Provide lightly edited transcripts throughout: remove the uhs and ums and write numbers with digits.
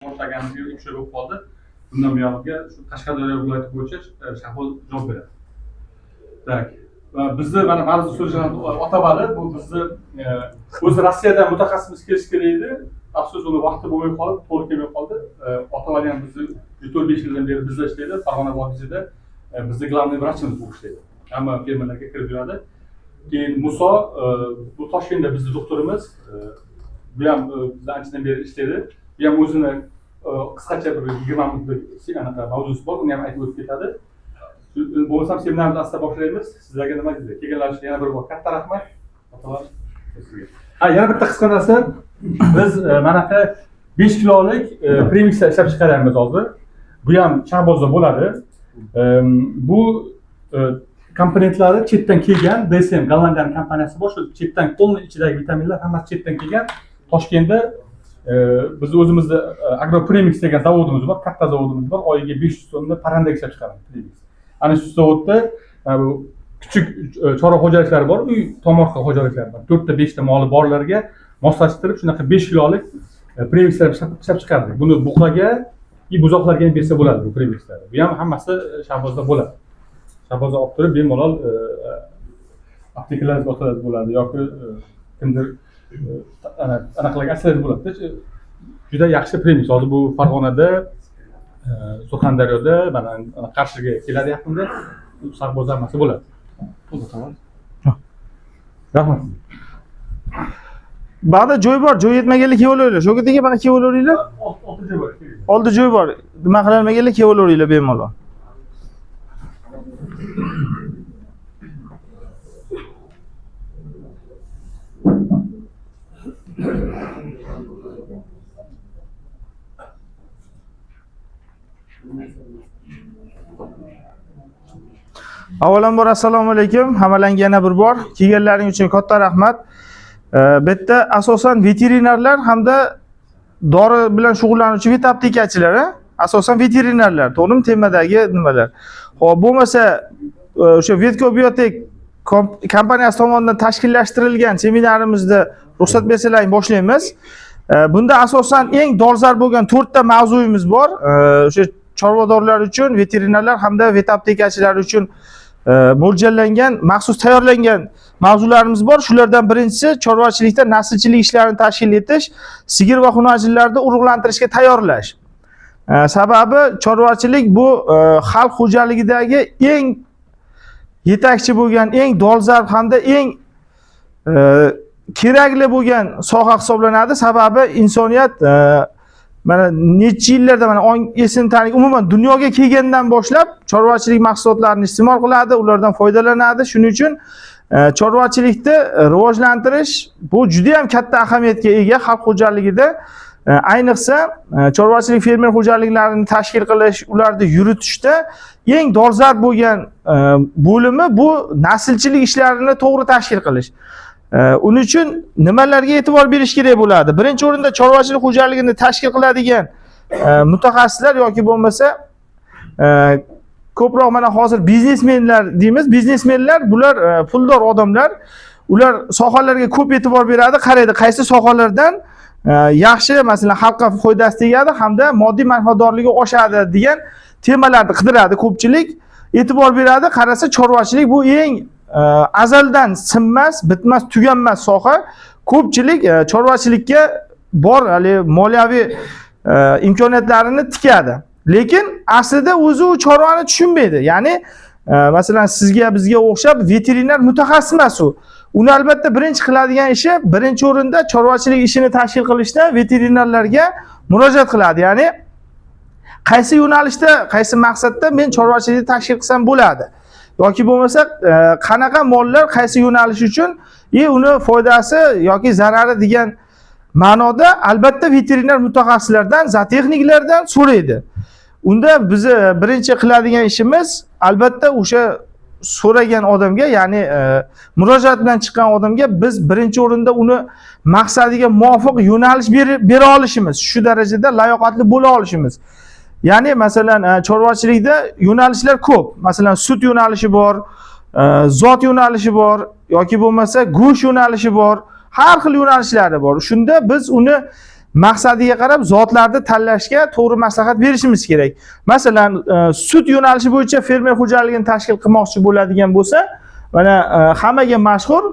boshlaganimizga 3 yil bo'lib qoldi. Bundan buyog'iga shu Qashqadaryo viloyati bo'yicha Shahboz javob beradi. Tak. Va bizni mana ma'ruza so'ragan Otabali bu bizni o'zi Rossiyadan mutaxassis kelish kerak edi. Afsus, uni vaqti bo'lmay qolib, to'g'ri kelmay qoldi. Otabali ham bizni 4-5 yildan beri bizda ishlaydi. Farg'ona vodiysida bizni главный vrachimiz bo'lib ishlaydi. Hamma fermerlarga kirib yuradi. Keyin Muso bu Toshkentda bizni doktorimiz, bu ham bizda anchadan beri ishlaydi. Bu ham o'zini qisqacha bir 20 minutlik anaqa mavzusi bor, uni ham aytib o'tib ketadi. Bo'lmasam seminarni asta boshlaymiz. Sizlarga nima deydi? Kelganlar uchun yana bir bor katta rahmat. Yana bitta qisqa narsa. Biz manaqa 5 kilolik premix ishlab chiqaryapmiz hozir. Bu ham Shahbozda bo'ladi. Bu komponentlari chetdan kelgan, DSM Gollandiyaning kompaniyasi bor, shu chetdan qo'lning ichidagi vitaminlar hammasi chetdan kelgan. Toshkentda biz o'zimizda Agropremix degan zavodimiz bor, katta zavodimiz bor. Oyiga 500 tonna parranda ishlab chiqaramiz. Ana shu zavodda bu kichik chorva xo'jaliklari bor, uy tomorqa xo'jaliklari bor. 4 ta 5 ta moli borlarga moslashtirib shunaqa 5 kilolik premixlar ishlab chiqardik. Buni buqaga va buzoqlarga ham bersa bo'ladi bu premixlar. Bu ham hammasi Shahbozda bo'ladi. Shahbozda olib turib bemalol aptekalarga o'tkazib bo'ladi yoki kimdir anaqalarga asraydi bo'ladi. Juda yaxshi premix. Hozir bu Farg'onada, Surxondaryoda, mana Qarshiga keladi yaqinda. Shahbozda hammasi bo'ladi. Rahmat. Ba'da joy bor, joy yetmaganlar kelaveringlar. Shu yerga mana kelaveringlar. 6 joy bor. 6 joy bor. Nima qilolmaganlar kelaveringlar bemalol. Avvalambor assalomu alaykum. Hammalarga yana bir bor kelganlaring uchun katta rahmat. Bu yerda asosan veterinarlar hamda dori bilan shug'ullanuvchi vet aptekachilar, asosan veterinarlar, to'g'rimi, temadagi nimalar. Xo'p, bo'lmasa o'sha Vetkobiotek kompaniyasi tomonidan tashkillashtirilgan seminarimizda ruxsat bersalaring boshlaymiz. Bunda asosan eng dolzarb bo'lgan 4 ta mavzuyimiz bor. O'sha chorvadorlar uchun, veterinarlar hamda vet aptekachilar uchun mo'ljallangan, maxsus tayyorlangan mavzularimiz bor. Shulardan birinchisi chorvachilikda naslchilik ishlarini tashkil etish, sigir va xunajillarni urug'lantirishga tayyorlash. Sababi chorvachilik bu xalq xo'jaligidagi eng yetakchi bo'lgan, eng dolzarb hamda eng kerakli bo'lgan soha hisoblanadi. Sababi insoniyat mana necha yillarda mana esin tanik umuman dunyoga kelgandan boshlab chorvachilik mahsulotlarini iste'mol qiladi, ulardan foydalanadi. Shuning uchun chorvachilikni rivojlantirish bu juda ham katta ahamiyatga ega xalq xo'jaligida. Ayniqsa chorvachilik fermer xo'jaliklarini tashkil qilish, ularni yuritishda eng dolzarb bo'lgan bo'limi bu naslchilik ishlarini to'g'ri tashkil qilish. Uning uchun nimalarga e'tibor berish kerak bo'ladi? Birinchi o'rinda chorvachilik xo'jaligini tashkil qiladigan mutaxassislar yoki bo'lmasa ko'proq mana hozir biznesmenlar deymiz. Biznesmenlar bular puldor odamlar. Ular sohalarga ko'p e'tibor beradi, qaraydi qaysi sohalardan yaxshi, masalan, xalqqa foydasi tegadi hamda moddiy manfaatdorligi oshadi degan temalarni qidiradi. Ko'pchilik e'tibor beradi, qarasa chorvachilik bu eng azaldan sinmas, bitmas, tuganmas soha. Ko'pchilik chorvachilikka bor hali moliyaviy imkoniyatlarini tikadi. Lekin aslida o'zi u chorvani tushunmaydi. Ya'ni masalan sizga, bizga o'xshab veterinar mutaxassis emas u. Uni albatta birinchi qiladigan ishi, birinchi o'rinda chorvachilik ishini tashkil qilishda veterinarlarga murojaat qiladi. Ya'ni qaysi yo'nalishda, qaysi maqsadda men chorvachilikni tashkil qilsam bo'ladi yoki bo'lmasa qanaqa mollar qaysi yo'nalish uchun uni foydasi yoki zarari degan ma'noda albatta veterinar mutaxassislardan, zootexniklardan so'raydi. Unda biz birinchi qiladigan ishimiz albatta o'sha so'ragan odamga, ya'ni murojaat bilan chiqqan odamga biz birinchi o'rinda uni maqsadiga muvofiq yo'nalish bera olishimiz, shu darajada layoqatli bo'la olishimiz. Ya'ni masalan chorvachilikda yo'nalishlar ko'p. Masalan sut yo'nalishi bor, zot yo'nalishi bor yoki bo'lmasa go'sht yo'nalishi bor. Har xil yo'nalishlari bor. Shunda biz uni maqsadiga qarab zotlarni tanlashga to'g'ri maslahat berishimiz kerak. Masalan, sut yo'nalishi bo'yicha fermer xo'jaligini tashkil qilmoqchi bo'ladigan bo'lsa, mana hammaga mashhur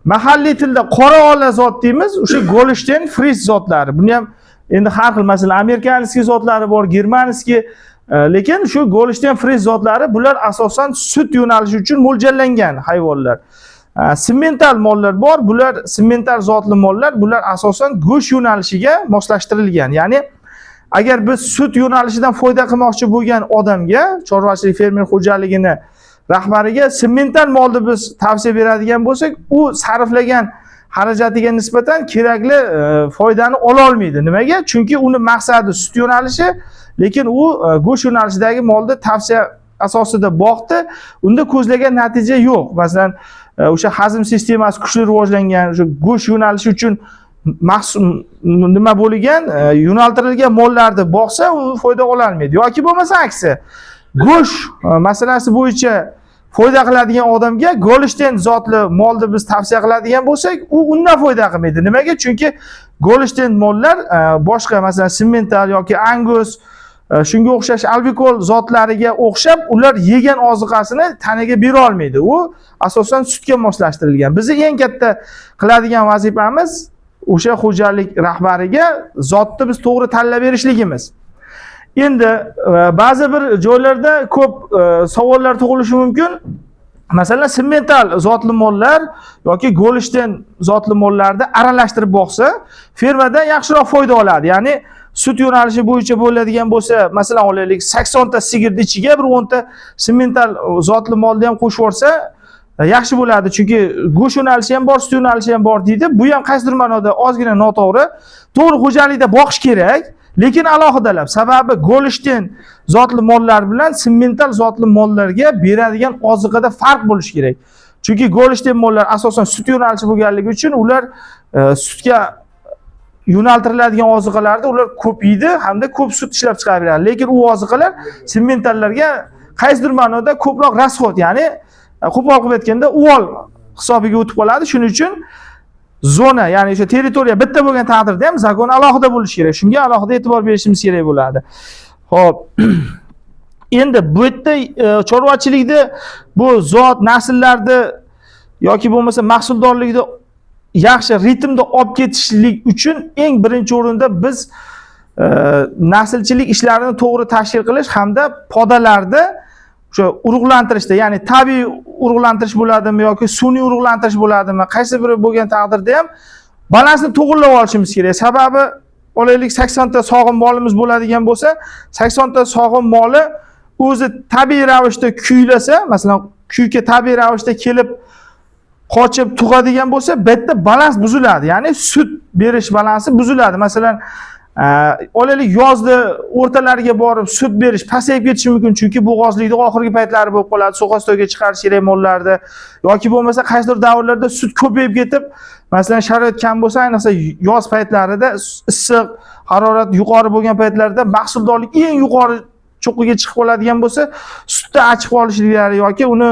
mahalliy tilda qora ola zot deymiz, o'sha Golshten Fries zotlari. Buni ham endi har xil, masalan, amerikanskiy zotlari bor, germanskiy, lekin shu Golshten Fries zotlari bular asosan sut yo'nalishi uchun mo'ljallangan hayvonlar. Simmental mollar bor, bular simmental zotli mollar, bular asosan go'sht yo'nalishiga moslashtirilgan. Ya'ni agar biz sut yo'nalishidan foyda qilmoqchi bo'lgan odamga, chorvachilik fermer xo'jaligini rahbariga simmental molni biz tavsiya beradigan bo'lsak, u sarflagan xarajatiga nisbatan kerakli foydani ola olmaydi. Nimaga? Chunki uni maqsadi sut yo'nalishi, lekin u go'sht yo'nalishidagi molni tavsiya asosida boqdi, unda ko'zlagan natija yo'q. Masalan, o'sha hazm sistemasi kuchli rivojlangan, o'sha go'sht yo'nalishi uchun maxsus nima bo'lgan, yo'naltirilgan mollarni boqsa, u foyda ola olmaydi. Yoki bo'lmasa aksi. Go'sht masalasi bo'yicha foyda qiladigan odamga Golshten zotli molni biz tavsiya qiladigan bo'lsak, u undan foyda qilmaydi. Nimaga? Chunki Golshten mollar boshqa, masalan, simmental yoki Angus, shunga o'xshash albikol zotlariga o'xshab, ular yegan oziqasini tanaga bera olmaydi. U asosan sutga moslashtirilgan. Bizning eng katta qiladigan vazifamiz o'sha xo'jalik rahbariga zotni biz to'g'ri tanlab berishligimiz. Endi ba'zi bir joylarda ko'p savollar tug'ilishi mumkin. Masalan, simmental zotli mollar yoki Golshten zotli mollarni aralashtirib boqsa, fermadan yaxshiroq foyda oladi. Ya'ni sut yo'nalishi bo'yicha bo'ladigan bo'lsa, masalan, olaylik 80 ta sigirni ichiga bir 10 ta simmental zotli molni ham qo'shib olsa, yaxshi bo'ladi. Chunki go'sht yo'nalishi ham bor, sut yo'nalishi ham bor deydi. Bu ham qaysidir ma'noda ozgina noto'g'ri. To'g'ri xo'jalikda boqish kerak, lekin alohidalab. Sababi Golshten zotli mollar bilan simmental zotli mollarga beradigan oziqada farq bo'lishi kerak. Chunki Golshten mollar asosan sut yo'nalishi bo'lganligi uchun ular sutga yo'naltiriladigan oziqalarda ular ko'p yeydi hamda ko'p sut ishlab chiqaradi. Lekin u oziqalar simmentallarga qaysidir ma'noda ko'proq rasxod, ya'ni qo'pol qilib aytganda uvol hisobiga o'tib qoladi. Shuning uchun zona, ya'ni o'sha territoriya bitta bo'lgan taqdirda ham zakon alohida bo'lishi kerak. Shunga alohida e'tibor berishimiz kerak bo'ladi. Xo'p. Endi bu yerda chorvachilikda bu zot nasllarni yoki bo'lmasa mahsuldorlikda yaxshi ritmda olib ketishlik uchun eng birinchi o'rinda biz naslchilik ishlarini to'g'ri tashkil qilish hamda podalarda o'sha urug'lantirishda, ya'ni tabiiy urug'lantirish bo'ladimi yoki sun'iy urug'lantirish bo'ladimi, qaysi biri bo'lgan taqdirda ham balansni to'g'rilab olishimiz kerak. Sababi olaylik 80 ta sog'im molimiz bo'ladigan bo'lsa, 80 ta sog'im moli o'zi tabiiy ravishda kuylasa, masalan, kuyga tabiiy ravishda kelib qochib tug'adigan bo'lsa, bu yerda balans buziladi. Ya'ni sut berish balansi buziladi. Masalan, olaylik yozda o'rtalariga borib sut berish pasayib ketishi mumkin, chunki bo'g'ozlikning oxirgi paytlari bo'lib qoladi, suxostoyga chiqarish kerak mollarda, yoki bo'lmasa qaysidir davrlarda sut ko'payib ketib, masalan, sharoit kam bo'lsa, ayniqsa yoz paytlarida issiq, harorat yuqori bo'lgan paytlarda mahsuldorlik eng yuqori cho'qqiga chiqib qoladigan bo'lsa, sutda achib qolishliklari yoki uni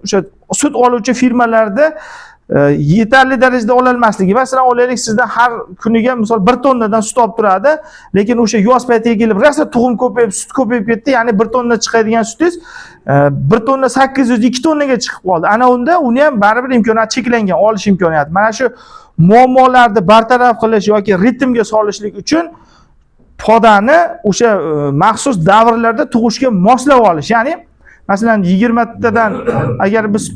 o'sha sut oluvchi firmalarda yetarli darajada ola olmasligi. Masalan, olaylik, sizdan har kuniga misol 1 tonnadan sut olib turadi, lekin o'sha yoz paytiga kelib rosa tug'im ko'payib, sut ko'payib ketdi, ya'ni 1 tonna chiqadigan sutingiz 1 tonna 800 2 tonnaga chiqib qoldi. Ana unda uni ham baribir imkoniyat cheklangan, olish imkoniyati. Mana shu muammolarni bartaraf qilish yoki ritmga solishlik uchun podani o'sha maxsus davrlarda tug'ishga moslab olish. Ya'ni masalan 20 tadan agar biz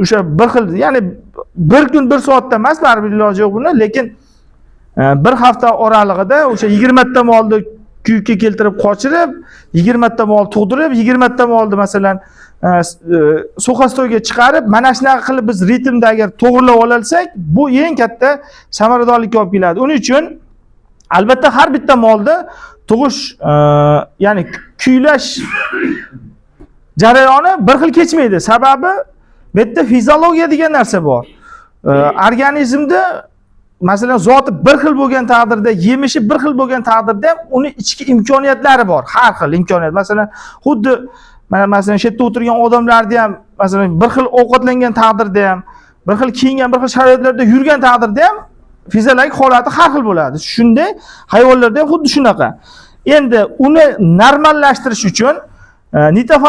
o'sha bir xil, ya'ni bir kun 1 soatda emas, baribir iloji yo'q buni, lekin bir hafta oralig'ida o'sha 20 ta molni kuyga keltirib qochirib, 20 ta mol tug'dirib, 20 ta molni masalan suxostoyga chiqarib, mana shunaqa qilib biz ritmda agar to'g'rilab olsak, bu eng katta samaradorlikka olib keladi. Uning uchun albatta har bitta molda tug'ish, ya'ni kuylash jarayoni bir xil kechmaydi. Sababi bu yerda fiziologiya degan narsa bor. Organizmda masalan zoti bir xil bo'lgan taqdirda, yemishi bir xil bo'lgan taqdirda ham uni ichki imkoniyatlari bor, har xil imkoniyat. Masalan, xuddi mana masalan shu yerda o'tirgan odamlarda ham masalan bir xil ovqatlangan taqdirda ham, bir xil kiyingan, bir xil sharoitlarda yurgan taqdirda ham fiziologik holati har xil bo'ladi. Shunday hayvonlarda ham xuddi shunaqa. Endi uni normallashtirish uchun nitofan